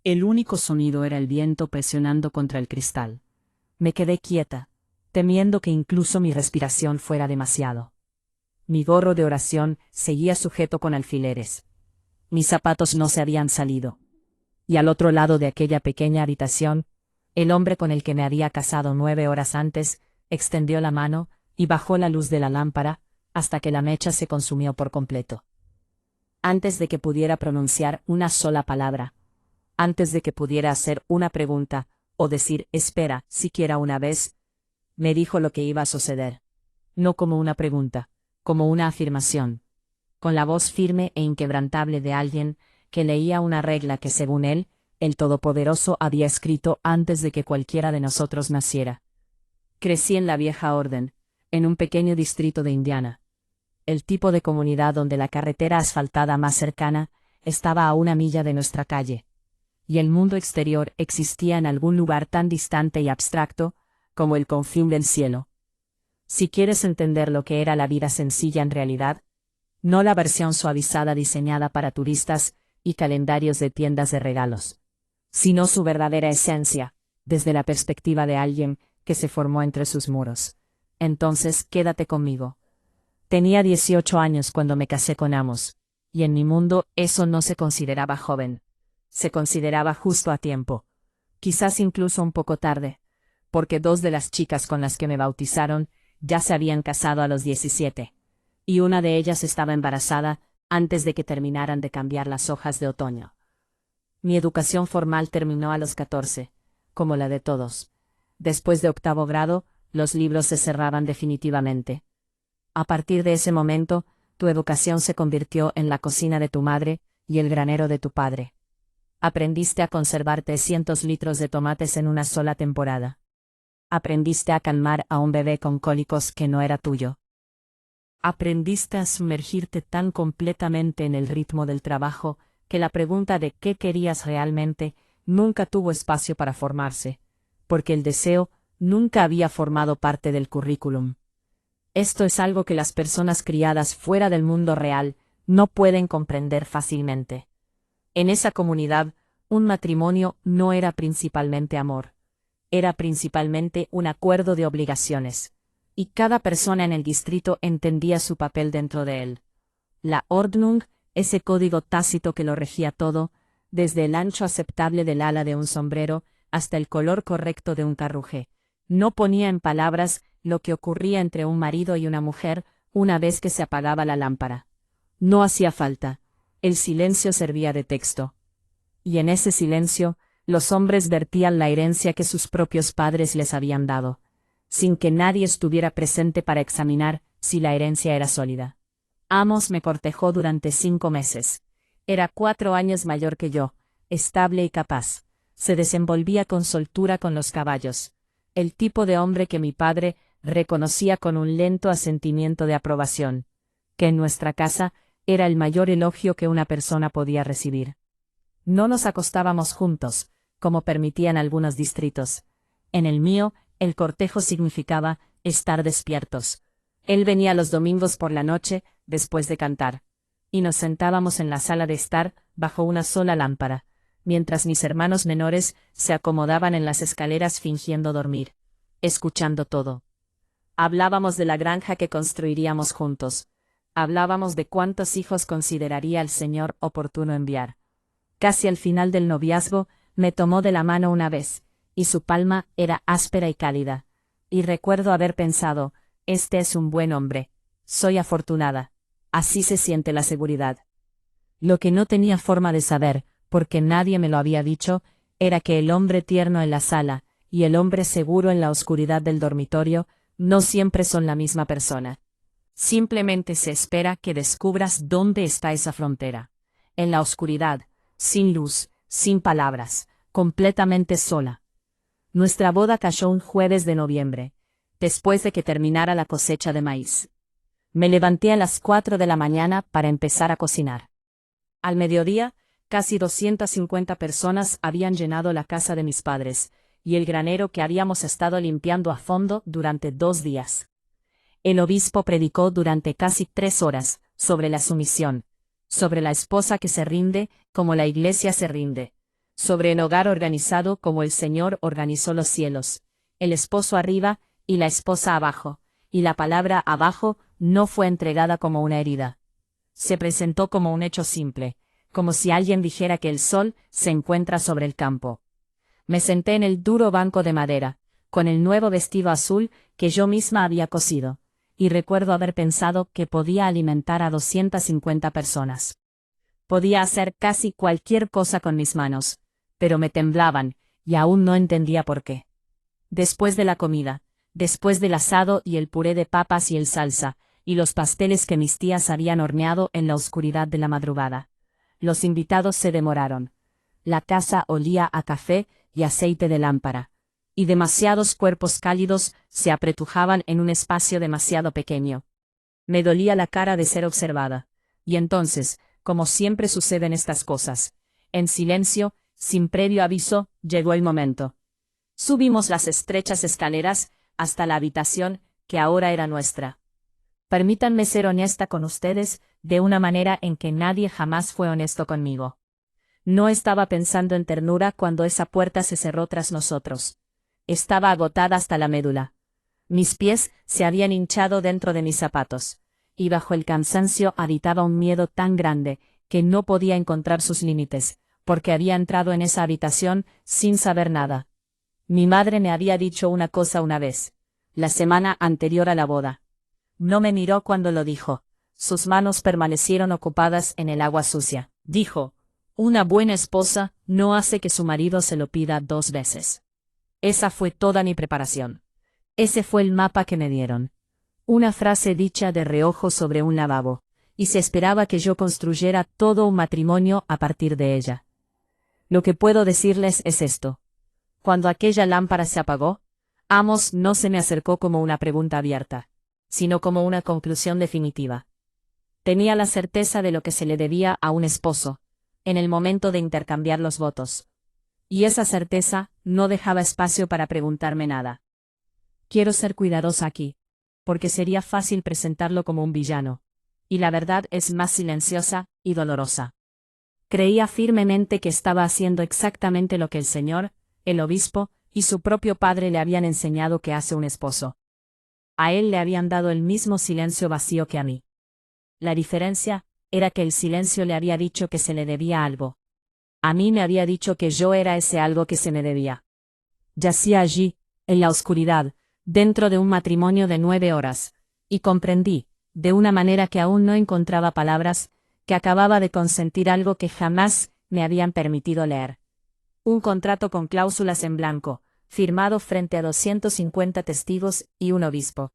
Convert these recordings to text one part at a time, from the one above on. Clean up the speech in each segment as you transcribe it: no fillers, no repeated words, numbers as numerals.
El único sonido era el viento presionando contra el cristal. Me quedé quieta, temiendo que incluso mi respiración fuera demasiado. Mi gorro de oración seguía sujeto con alfileres. Mis zapatos no se habían salido. Y al otro lado de aquella pequeña habitación, el hombre con el que me había casado 9 horas antes, extendió la mano y bajó la luz de la lámpara hasta que la mecha se consumió por completo. Antes de que pudiera pronunciar una sola palabra, antes de que pudiera hacer una pregunta, o decir espera siquiera una vez, me dijo lo que iba a suceder. No como una pregunta, como una afirmación. Con la voz firme e inquebrantable de alguien que leía una regla que según él, el Todopoderoso había escrito antes de que cualquiera de nosotros naciera. Crecí en la vieja orden, en un pequeño distrito de Indiana. El tipo de comunidad donde la carretera asfaltada más cercana estaba a 1 milla de nuestra calle. Y el mundo exterior existía en algún lugar tan distante y abstracto como el confín del cielo. Si quieres entender lo que era la vida sencilla en realidad, no la versión suavizada diseñada para turistas y calendarios de tiendas de regalos, sino su verdadera esencia, desde la perspectiva de alguien que se formó entre sus muros. Entonces, quédate conmigo. Tenía 18 años cuando me casé con Amos, y en mi mundo eso no se consideraba joven. Se consideraba justo a tiempo. Quizás incluso un poco tarde, porque 2 de las chicas con las que me bautizaron ya se habían casado a los 17, y una de ellas estaba embarazada antes de que terminaran de cambiar las hojas de otoño. Mi educación formal terminó a los 14, como la de todos. Después de 8º grado, los libros se cerraban definitivamente. A partir de ese momento, tu educación se convirtió en la cocina de tu madre y el granero de tu padre. Aprendiste a conservar 300 litros de tomates en una sola temporada. Aprendiste a calmar a un bebé con cólicos que no era tuyo. Aprendiste a sumergirte tan completamente en el ritmo del trabajo que la pregunta de qué querías realmente nunca tuvo espacio para formarse, porque el deseo nunca había formado parte del currículum. Esto es algo que las personas criadas fuera del mundo real no pueden comprender fácilmente. En esa comunidad, un matrimonio no era principalmente amor. Era principalmente un acuerdo de obligaciones, y cada persona en el distrito entendía su papel dentro de él. La Ordnung, ese código tácito que lo regía todo, desde el ancho aceptable del ala de un sombrero hasta el color correcto de un carruaje, no ponía en palabras lo que ocurría entre un marido y una mujer una vez que se apagaba la lámpara. No hacía falta. El silencio servía de texto. Y en ese silencio, los hombres vertían la herencia que sus propios padres les habían dado, sin que nadie estuviera presente para examinar si la herencia era sólida. Amos me cortejó durante 5 meses. Era 4 años mayor que yo, estable y capaz. Se desenvolvía con soltura con los caballos. El tipo de hombre que mi padre reconocía con un lento asentimiento de aprobación, que en nuestra casa era el mayor elogio que una persona podía recibir. No nos acostábamos juntos, como permitían algunos distritos. En el mío, el cortejo significaba estar despiertos. Él venía los domingos por la noche, después de cantar, y nos sentábamos en la sala de estar, bajo una sola lámpara, mientras mis hermanos menores se acomodaban en las escaleras fingiendo dormir, escuchando todo. Hablábamos de la granja que construiríamos juntos. Hablábamos de cuántos hijos consideraría el Señor oportuno enviar. Casi al final del noviazgo, me tomó de la mano una vez, y su palma era áspera y cálida. Y recuerdo haber pensado, este es un buen hombre, soy afortunada. Así se siente la seguridad. Lo que no tenía forma de saber, porque nadie me lo había dicho, era que el hombre tierno en la sala, y el hombre seguro en la oscuridad del dormitorio, no siempre son la misma persona. Simplemente se espera que descubras dónde está esa frontera. En la oscuridad, sin luz, sin palabras, completamente sola. Nuestra boda cayó un jueves de noviembre, después de que terminara la cosecha de maíz. Me levanté a las 4 de la mañana para empezar a cocinar. Al mediodía, casi 250 personas habían llenado la casa de mis padres, y el granero que habíamos estado limpiando a fondo durante 2 días. El obispo predicó durante casi 3 horas sobre la sumisión, sobre la esposa que se rinde como la iglesia se rinde, sobre el hogar organizado como el Señor organizó los cielos, el esposo arriba y la esposa abajo, y la palabra abajo no fue entregada como una herida. Se presentó como un hecho simple, como si alguien dijera que el sol se encuentra sobre el campo. Me senté en el duro banco de madera, con el nuevo vestido azul que yo misma había cosido, y recuerdo haber pensado que podía alimentar a 250 personas. Podía hacer casi cualquier cosa con mis manos, pero me temblaban, y aún no entendía por qué. Después de la comida, después del asado y el puré de papas y el salsa, y los pasteles que mis tías habían horneado en la oscuridad de la madrugada, los invitados se demoraron. La casa olía a café y aceite de lámpara, y demasiados cuerpos cálidos se apretujaban en un espacio demasiado pequeño. Me dolía la cara de ser observada, y entonces, como siempre suceden estas cosas, en silencio, sin previo aviso, llegó el momento. Subimos las estrechas escaleras hasta la habitación que ahora era nuestra. Permítanme ser honesta con ustedes de una manera en que nadie jamás fue honesto conmigo. No estaba pensando en ternura cuando esa puerta se cerró tras nosotros. Estaba agotada hasta la médula. Mis pies se habían hinchado dentro de mis zapatos, y bajo el cansancio habitaba un miedo tan grande que no podía encontrar sus límites, porque había entrado en esa habitación sin saber nada. Mi madre me había dicho una cosa una vez, la semana anterior a la boda. No me miró cuando lo dijo. Sus manos permanecieron ocupadas en el agua sucia. Dijo, una buena esposa no hace que su marido se lo pida 2 veces. Esa fue toda mi preparación. Ese fue el mapa que me dieron. Una frase dicha de reojo sobre un lavabo, y se esperaba que yo construyera todo un matrimonio a partir de ella. Lo que puedo decirles es esto. Cuando aquella lámpara se apagó, Amos no se me acercó como una pregunta abierta, sino como una conclusión definitiva. Tenía la certeza de lo que se le debía a un esposo, en el momento de intercambiar los votos. Y esa certeza no dejaba espacio para preguntarme nada. Quiero ser cuidadosa aquí, porque sería fácil presentarlo como un villano, y la verdad es más silenciosa y dolorosa. Creía firmemente que estaba haciendo exactamente lo que el Señor, el obispo, y su propio padre le habían enseñado que hace un esposo. A él le habían dado el mismo silencio vacío que a mí. La diferencia era que el silencio le había dicho que se le debía algo. A mí me había dicho que yo era ese algo que se me debía. Yacía allí, en la oscuridad, dentro de un matrimonio de 9 horas, y comprendí, de una manera que aún no encontraba palabras, que acababa de consentir algo que jamás me habían permitido leer. Un contrato con cláusulas en blanco, firmado frente a 250 testigos y un obispo.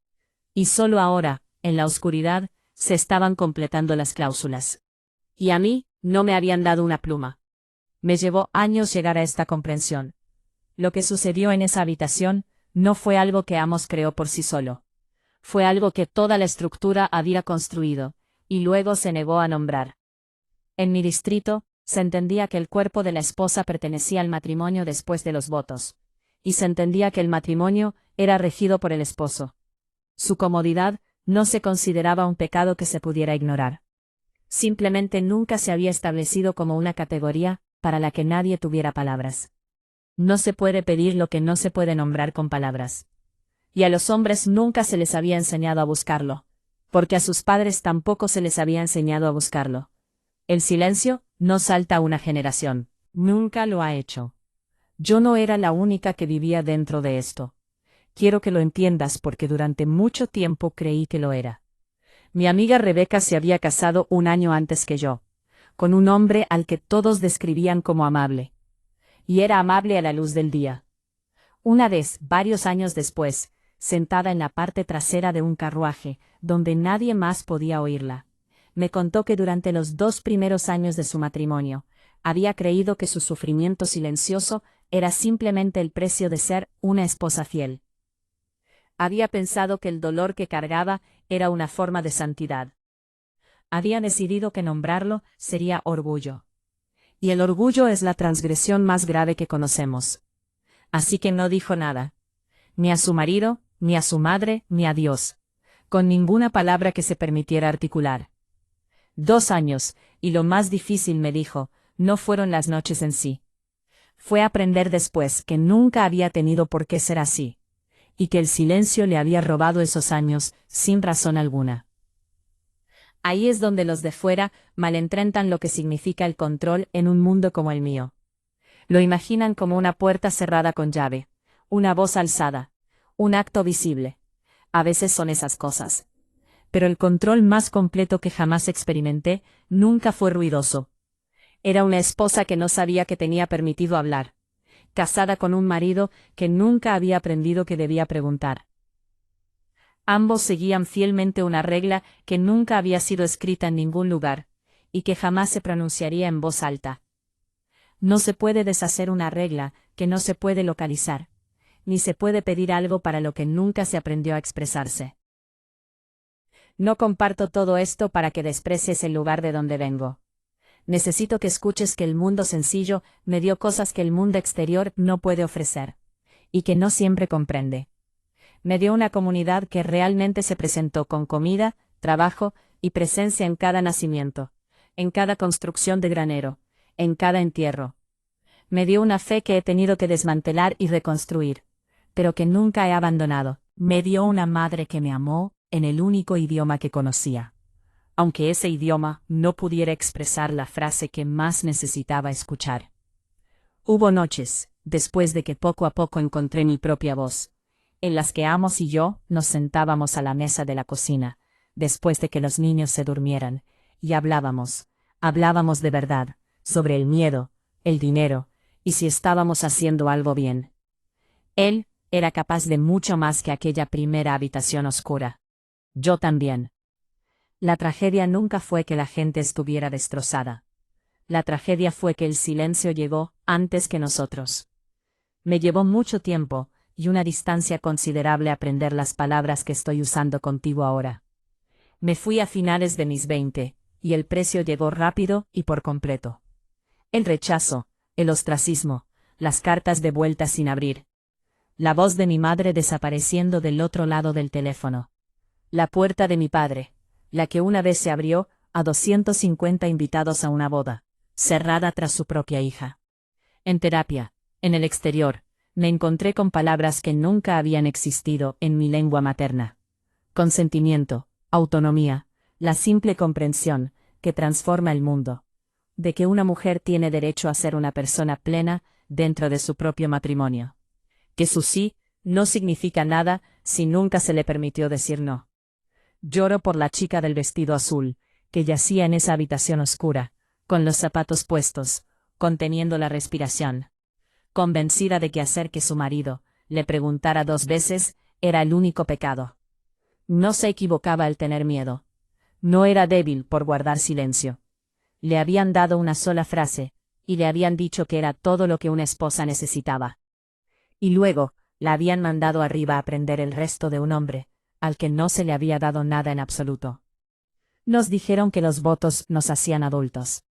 Y solo ahora, en la oscuridad, se estaban completando las cláusulas. Y a mí, no me habían dado una pluma. Me llevó años llegar a esta comprensión. Lo que sucedió en esa habitación, no fue algo que Amos creó por sí solo. Fue algo que toda la estructura había construido, y luego se negó a nombrar. En mi distrito, se entendía que el cuerpo de la esposa pertenecía al matrimonio después de los votos, y se entendía que el matrimonio era regido por el esposo. Su comodidad no se consideraba un pecado que se pudiera ignorar. Simplemente nunca se había establecido como una categoría para la que nadie tuviera palabras. No se puede pedir lo que no se puede nombrar con palabras. Y a los hombres nunca se les había enseñado a buscarlo, porque a sus padres tampoco se les había enseñado a buscarlo. El silencio no salta a una generación. Nunca lo ha hecho. Yo no era la única que vivía dentro de esto. Quiero que lo entiendas porque durante mucho tiempo creí que lo era. Mi amiga Rebeca se había casado un año antes que yo, con un hombre al que todos describían como amable. Y era amable a la luz del día. Una vez, varios años después, sentada en la parte trasera de un carruaje, donde nadie más podía oírla, me contó que durante los 2 primeros años de su matrimonio, había creído que su sufrimiento silencioso era simplemente el precio de ser una esposa fiel. Había pensado que el dolor que cargaba era una forma de santidad. Había decidido que nombrarlo sería orgullo. Y el orgullo es la transgresión más grave que conocemos. Así que no dijo nada. Ni a su marido, ni a su madre, ni a Dios. Con ninguna palabra que se permitiera articular. 2 años, y lo más difícil, me dijo, no fueron las noches en sí. Fue aprender después que nunca había tenido por qué ser así, y que el silencio le había robado esos años sin razón alguna. Ahí es donde los de fuera malentrentan lo que significa el control en un mundo como el mío. Lo imaginan como una puerta cerrada con llave, una voz alzada, un acto visible. A veces son esas cosas. Pero el control más completo que jamás experimenté nunca fue ruidoso. Era una esposa que no sabía que tenía permitido hablar, casada con un marido que nunca había aprendido que debía preguntar. Ambos seguían fielmente una regla que nunca había sido escrita en ningún lugar, y que jamás se pronunciaría en voz alta. No se puede deshacer una regla que no se puede localizar, ni se puede pedir algo para lo que nunca se aprendió a expresarse. No comparto todo esto para que desprecies el lugar de donde vengo. Necesito que escuches que el mundo sencillo me dio cosas que el mundo exterior no puede ofrecer, y que no siempre comprende. Me dio una comunidad que realmente se presentó con comida, trabajo y presencia en cada nacimiento, en cada construcción de granero, en cada entierro. Me dio una fe que he tenido que desmantelar y reconstruir, pero que nunca he abandonado. Me dio una madre que me amó en el único idioma que conocía, aunque ese idioma no pudiera expresar la frase que más necesitaba escuchar. Hubo noches, después de que poco a poco encontré mi propia voz, en las que Amos y yo nos sentábamos a la mesa de la cocina, después de que los niños se durmieran, y hablábamos de verdad, sobre el miedo, el dinero, y si estábamos haciendo algo bien. Él era capaz de mucho más que aquella primera habitación oscura. Yo también. La tragedia nunca fue que la gente estuviera destrozada. La tragedia fue que el silencio llegó antes que nosotros. Me llevó mucho tiempo y una distancia considerable aprender las palabras que estoy usando contigo ahora. Me fui a finales de mis 20, y el precio llegó rápido y por completo. El rechazo, el ostracismo, las cartas de vuelta sin abrir. La voz de mi madre desapareciendo del otro lado del teléfono. La puerta de mi padre, la que una vez se abrió a 250 invitados a una boda, cerrada tras su propia hija. En terapia, en el exterior, me encontré con palabras que nunca habían existido en mi lengua materna. Consentimiento, autonomía, la simple comprensión, que transforma el mundo. De que una mujer tiene derecho a ser una persona plena dentro de su propio matrimonio. Que su sí no significa nada si nunca se le permitió decir no. Lloro por la chica del vestido azul, que yacía en esa habitación oscura, con los zapatos puestos, conteniendo la respiración, convencida de que hacer que su marido le preguntara 2 veces era el único pecado. No se equivocaba al tener miedo. No era débil por guardar silencio. Le habían dado una sola frase, y le habían dicho que era todo lo que una esposa necesitaba. Y luego, la habían mandado arriba a aprender el resto de un hombre, al que no se le había dado nada en absoluto. Nos dijeron que los votos nos hacían adultos.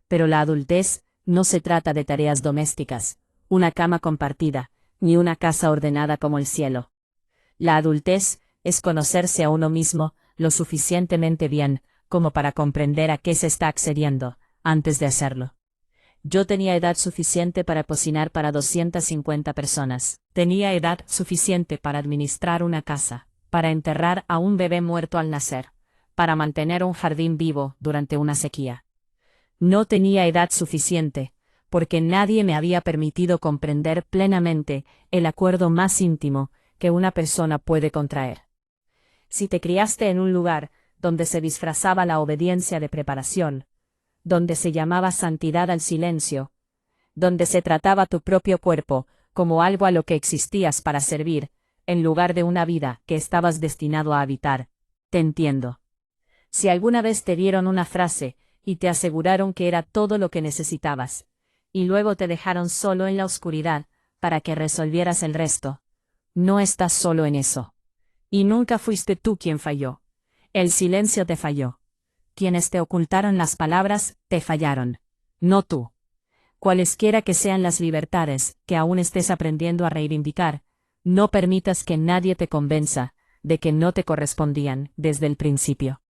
Pero la adultez no se trata de tareas domésticas, una cama compartida, ni una casa ordenada como el cielo. La adultez es conocerse a uno mismo lo suficientemente bien como para comprender a qué se está accediendo, antes de hacerlo. Yo tenía edad suficiente para cocinar para 250 personas. Tenía edad suficiente para administrar una casa, para enterrar a un bebé muerto al nacer, para mantener un jardín vivo durante una sequía. No tenía edad suficiente, porque nadie me había permitido comprender plenamente el acuerdo más íntimo que una persona puede contraer. Si te criaste en un lugar donde se disfrazaba la obediencia de preparación, donde se llamaba santidad al silencio, donde se trataba tu propio cuerpo como algo a lo que existías para servir, en lugar de una vida que estabas destinado a habitar, te entiendo. Si alguna vez te dieron una frase y te aseguraron que era todo lo que necesitabas, y luego te dejaron solo en la oscuridad para que resolvieras el resto, no estás solo en eso. Y nunca fuiste tú quien falló. El silencio te falló. Quienes te ocultaron las palabras, te fallaron. No tú. Cualesquiera que sean las libertades que aún estés aprendiendo a reivindicar, no permitas que nadie te convenza de que no te correspondían desde el principio.